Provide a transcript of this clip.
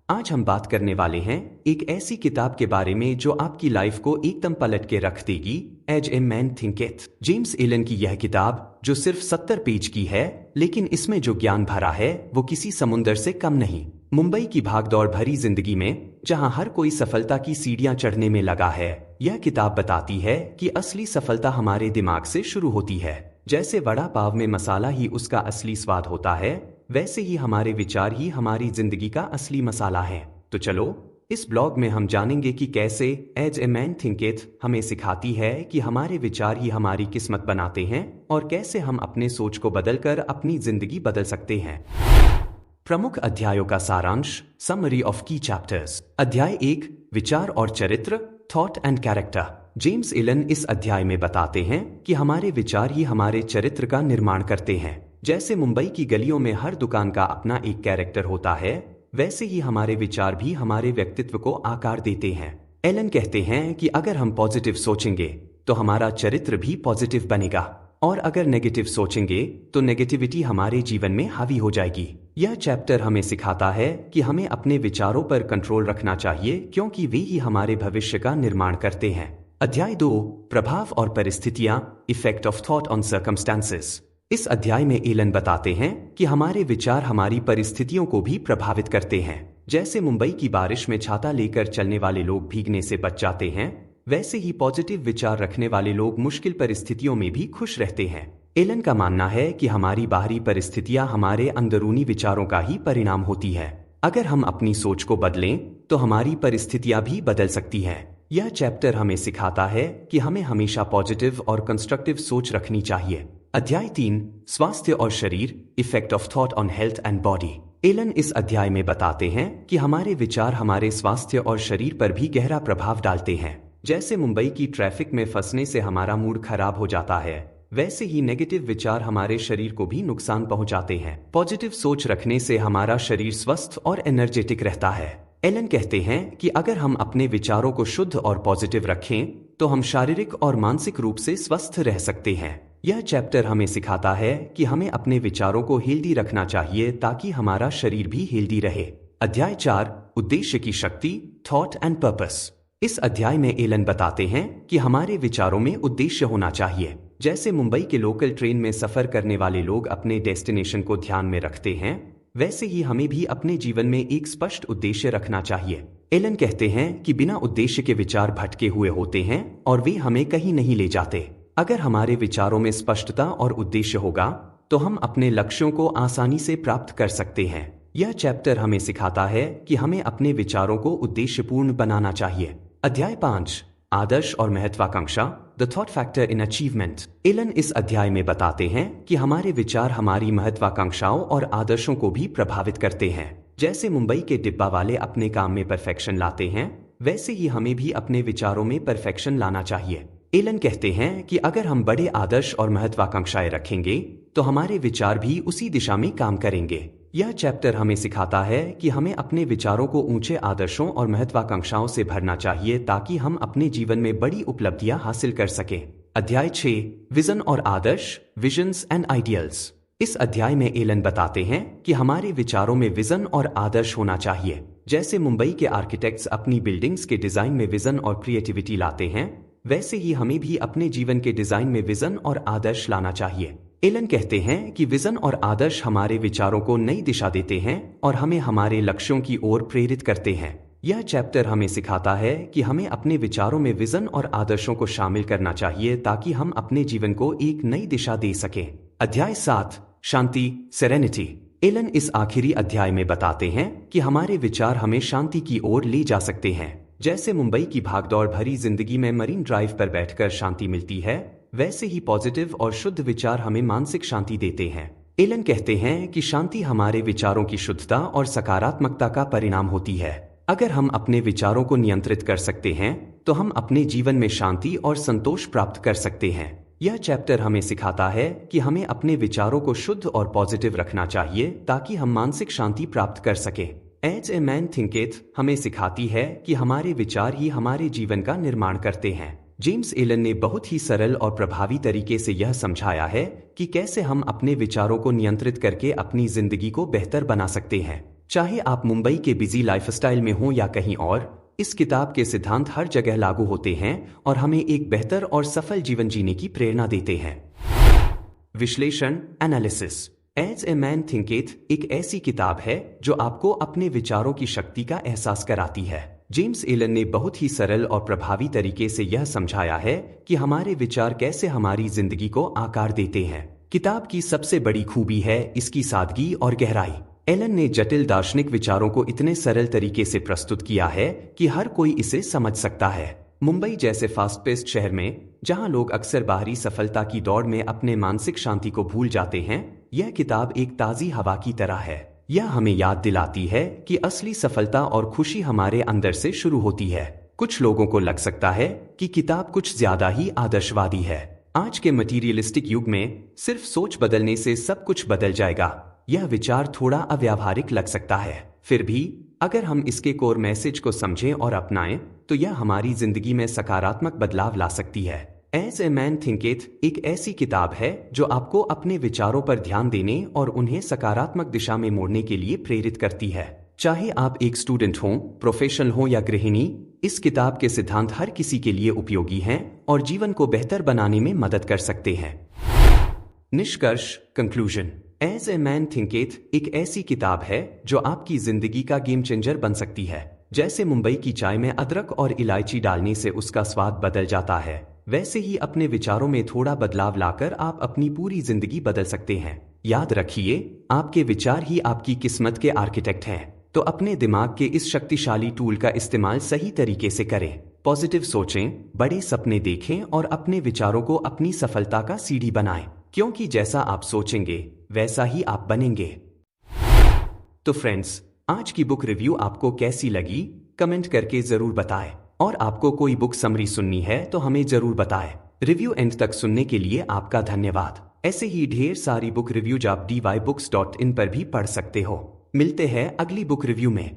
आज हम बात करने वाले हैं एक ऐसी किताब के बारे में जो आपकी लाइफ को एकदम पलट के रख देगी। As a man thinketh, James Allen की यह किताब जो सिर्फ 70 पेज की है, लेकिन इसमें जो ज्ञान भरा है वो किसी समुंदर से कम नहीं। मुंबई की भागदौड़ भरी जिंदगी में जहां हर कोई सफलता की सीढ़ियां चढ़ने में लगा है, यह किताब बताती है कि असली सफलता हमारे दिमाग से शुरू होती है। जैसे वड़ा पाव में मसाला ही उसका असली स्वाद होता है, वैसे ही हमारे विचार ही हमारी जिंदगी का असली मसाला है। तो चलो, इस ब्लॉग में हम जानेंगे कि कैसे एज ए मैन थिंकेथ हमें सिखाती है कि हमारे विचार ही हमारी किस्मत बनाते हैं और कैसे हम अपने सोच को बदलकर अपनी जिंदगी बदल सकते हैं। प्रमुख अध्यायों का सारांश, समरी ऑफ की चैप्टर्स। अध्याय 1, विचार और चरित्र, thought and character. James Allen इस अध्याय में बताते हैं कि हमारे विचार ही हमारे चरित्र का निर्माण करते हैं। जैसे मुंबई की गलियों में हर दुकान का अपना एक कैरेक्टर होता है, वैसे ही हमारे विचार भी हमारे व्यक्तित्व को आकार देते हैं। एलन कहते हैं कि अगर हम पॉजिटिव सोचेंगे तो हमारा चरित्र भी पॉजिटिव बनेगा, और अगर नेगेटिव सोचेंगे तो नेगेटिविटी हमारे जीवन में हावी हो जाएगी। यह चैप्टर हमें सिखाता है कि हमें अपने विचारों पर कंट्रोल रखना चाहिए, क्योंकि वे ही हमारे भविष्य का निर्माण करते हैं। अध्याय 2, प्रभाव और परिस्थितियां, effect of thought on circumstances. इस अध्याय में एलन बताते हैं कि हमारे विचार हमारी परिस्थितियों को भी प्रभावित करते हैं। जैसे मुंबई की बारिश में छाता लेकर चलने वाले लोग भीगने से बच जाते हैं, वैसे ही पॉजिटिव विचार रखने वाले लोग मुश्किल परिस्थितियों में भी खुश रहते हैं। एलन का मानना है कि हमारी बाहरी परिस्थितियां हमारे अंदरूनी विचारों का ही परिणाम होती है। अगर हम अपनी सोच को बदलें तो हमारी परिस्थितियां भी बदल सकती हैं। यह चैप्टर हमें सिखाता है कि हमें हमेशा पॉजिटिव और कंस्ट्रक्टिव सोच रखनी चाहिए। अध्याय 3, स्वास्थ्य और शरीर, effect of thought on health and body. Allen इस अध्याय में बताते हैं कि हमारे विचार हमारे स्वास्थ्य और शरीर पर भी गहरा प्रभाव डालते हैं। जैसे मुंबई की ट्रैफिक में फंसने से हमारा मूड खराब हो जाता है, वैसे ही नेगेटिव विचार हमारे शरीर को भी नुकसान पहुंचाते हैं। पॉजिटिव सोच रखने से हमारा शरीर स्वस्थ और एनर्जेटिक रहता है। एलन कहते हैं कि अगर हम अपने विचारों को शुद्ध और पॉजिटिव रखें तो हम शारीरिक और मानसिक रूप से स्वस्थ रह सकते हैं। यह चैप्टर हमें सिखाता है कि हमें अपने विचारों को हेल्दी रखना चाहिए ताकि हमारा शरीर भी हेल्दी रहे। अध्याय 4, उद्देश्य की शक्ति, थॉट एंड पर्पस। इस अध्याय में एलन बताते हैं कि हमारे विचारों में उद्देश्य होना चाहिए। जैसे मुंबई के लोकल ट्रेन में सफर करने वाले लोग अपने डेस्टिनेशन को ध्यान में रखते हैं, वैसे ही हमें भी अपने जीवन में एक स्पष्ट उद्देश्य रखना चाहिए। एलन कहते हैं कि बिना उद्देश्य के विचार भटके हुए होते हैं और वे हमें कहीं नहीं ले जाते। अगर हमारे विचारों में स्पष्टता और उद्देश्य होगा तो हम अपने लक्ष्यों को आसानी से प्राप्त कर सकते हैं। यह चैप्टर हमें सिखाता है कि हमें अपने विचारों को उद्देश्यपूर्ण बनाना चाहिए। अध्याय 5, आदर्श और महत्वाकांक्षा, the thought factor in achievement. Allen इस अध्याय में बताते हैं कि हमारे विचार हमारी महत्वाकांक्षाओं और आदर्शों को भी प्रभावित करते हैं। जैसे मुंबई के डिब्बा वाले अपने काम में परफेक्शन लाते हैं, वैसे ही हमें भी अपने विचारों में परफेक्शन लाना चाहिए। एलन कहते हैं कि अगर हम बड़े आदर्श और महत्वाकांक्षाएं रखेंगे तो हमारे विचार भी उसी दिशा में काम करेंगे। यह चैप्टर हमें सिखाता है कि हमें अपने विचारों को ऊंचे आदर्शों और महत्वाकांक्षाओं से भरना चाहिए ताकि हम अपने जीवन में बड़ी उपलब्धियां हासिल कर सकें। अध्याय 6, विजन और आदर्श, विजन्स एंड आइडियल्स। इस अध्याय में एलन बताते हैं कि हमारे विचारों में विजन और आदर्श होना चाहिए। जैसे मुंबई के आर्किटेक्ट्स अपनी बिल्डिंग्स के डिजाइन में विजन और क्रिएटिविटी लाते हैं, वैसे ही हमें भी अपने जीवन के डिजाइन में विजन और आदर्श लाना चाहिए। एलन कहते हैं कि विजन और आदर्श हमारे विचारों को नई दिशा देते हैं और हमें हमारे लक्ष्यों की ओर प्रेरित करते हैं। यह चैप्टर हमें सिखाता है कि हमें अपने विचारों में विजन और आदर्शों को शामिल करना चाहिए ताकि हम अपने जीवन को एक नई दिशा दे सकें। अध्याय 7, शांति, सेरेनिटी। एलन इस आखिरी अध्याय में बताते हैं कि हमारे विचार हमें शांति की ओर ले जा सकते हैं। जैसे मुंबई की भागदौड़ भरी जिंदगी में मरीन ड्राइव पर बैठकर शांति मिलती है, वैसे ही पॉजिटिव और शुद्ध विचार हमें मानसिक शांति देते हैं। एलन कहते हैं कि शांति हमारे विचारों की शुद्धता और सकारात्मकता का परिणाम होती है। अगर हम अपने विचारों को नियंत्रित कर सकते हैं तो हम अपने जीवन में शांति और संतोष प्राप्त कर सकते हैं। यह चैप्टर हमें सिखाता है कि हमें अपने विचारों को शुद्ध और पॉजिटिव रखना चाहिए ताकि हम मानसिक शांति प्राप्त कर सकें। एज ए मैन थिंकेथ हमें सिखाती है कि हमारे विचार ही हमारे जीवन का निर्माण करते हैं। जेम्स एलन ने बहुत ही सरल और प्रभावी तरीके से यह समझाया है कि कैसे हम अपने विचारों को नियंत्रित करके अपनी जिंदगी को बेहतर बना सकते हैं। चाहे आप मुंबई के बिजी लाइफस्टाइल में हो या कहीं और, इस किताब के सिद्धांत हर जगह लागू होते हैं और हमें एक बेहतर और सफल जीवन जीने की प्रेरणा देते हैं। विश्लेषण analysis. As a man thinketh एक ऐसी किताब है जो आपको अपने विचारों की शक्ति का एहसास कराती है। जेम्स एलन ने बहुत ही सरल और प्रभावी तरीके से यह समझाया है कि हमारे विचार कैसे हमारी जिंदगी को आकार देते हैं। किताब की सबसे बड़ी खूबी है इसकी सादगी और गहराई। एलन ने जटिल दार्शनिक विचारों को इतने सरल तरीके से प्रस्तुत किया है कि हर कोई इसे समझ सकता है। मुंबई जैसे फास्ट पेस्ड शहर में, जहां लोग अक्सर बाहरी सफलता की दौड़ में अपने मानसिक शांति को भूल जाते हैं, यह किताब एक ताज़ी हवा की तरह है। यह हमें याद दिलाती है कि असली सफलता और खुशी हमारे अंदर से शुरू होती है। कुछ लोगों को लग सकता है कि किताब कुछ ज्यादा ही आदर्शवादी है। आज के मटीरियलिस्टिक युग में सिर्फ सोच बदलने से सब कुछ बदल जाएगा, यह विचार थोड़ा अव्यावहारिक लग सकता है। फिर भी अगर हम इसके कोर मैसेज को समझें और अपनाएं, तो यह हमारी जिंदगी में सकारात्मक बदलाव ला सकती है। एज ए मैन थिंकेथ एक ऐसी किताब है जो आपको अपने विचारों पर ध्यान देने और उन्हें सकारात्मक दिशा में मोड़ने के लिए प्रेरित करती है। चाहे आप एक स्टूडेंट हों, प्रोफेशनल हों या गृहिणी, इस किताब के सिद्धांत हर किसी के लिए उपयोगी हैं और जीवन को बेहतर बनाने में मदद कर सकते हैं। निष्कर्ष conclusion. As a man thinketh एक ऐसी किताब है जो आपकी जिंदगी का गेम चेंजर बन सकती है। जैसे मुंबई की चाय में अदरक और इलायची डालने से उसका स्वाद बदल जाता है, वैसे ही अपने विचारों में थोड़ा बदलाव लाकर आप अपनी पूरी जिंदगी बदल सकते हैं। याद रखिए, आपके विचार ही आपकी किस्मत के आर्किटेक्ट हैं। तो अपने दिमाग के इस शक्तिशाली टूल का इस्तेमाल सही तरीके से करें। पॉजिटिव सोचें, बड़े सपने देखें और अपने विचारों को अपनी सफलता का सीढ़ी बनाएं, क्योंकि जैसा आप सोचेंगे वैसा ही आप बनेंगे। तो फ्रेंड्स, आज की बुक रिव्यू आपको कैसी लगी कमेंट करके जरूर बताएं, और आपको कोई बुक समरी सुननी है तो हमें जरूर बताएं। रिव्यू एंड तक सुनने के लिए आपका धन्यवाद। ऐसे ही ढेर सारी बुक रिव्यूज आप dybooks.in पर भी पढ़ सकते हो। मिलते हैं अगली बुक रिव्यू में।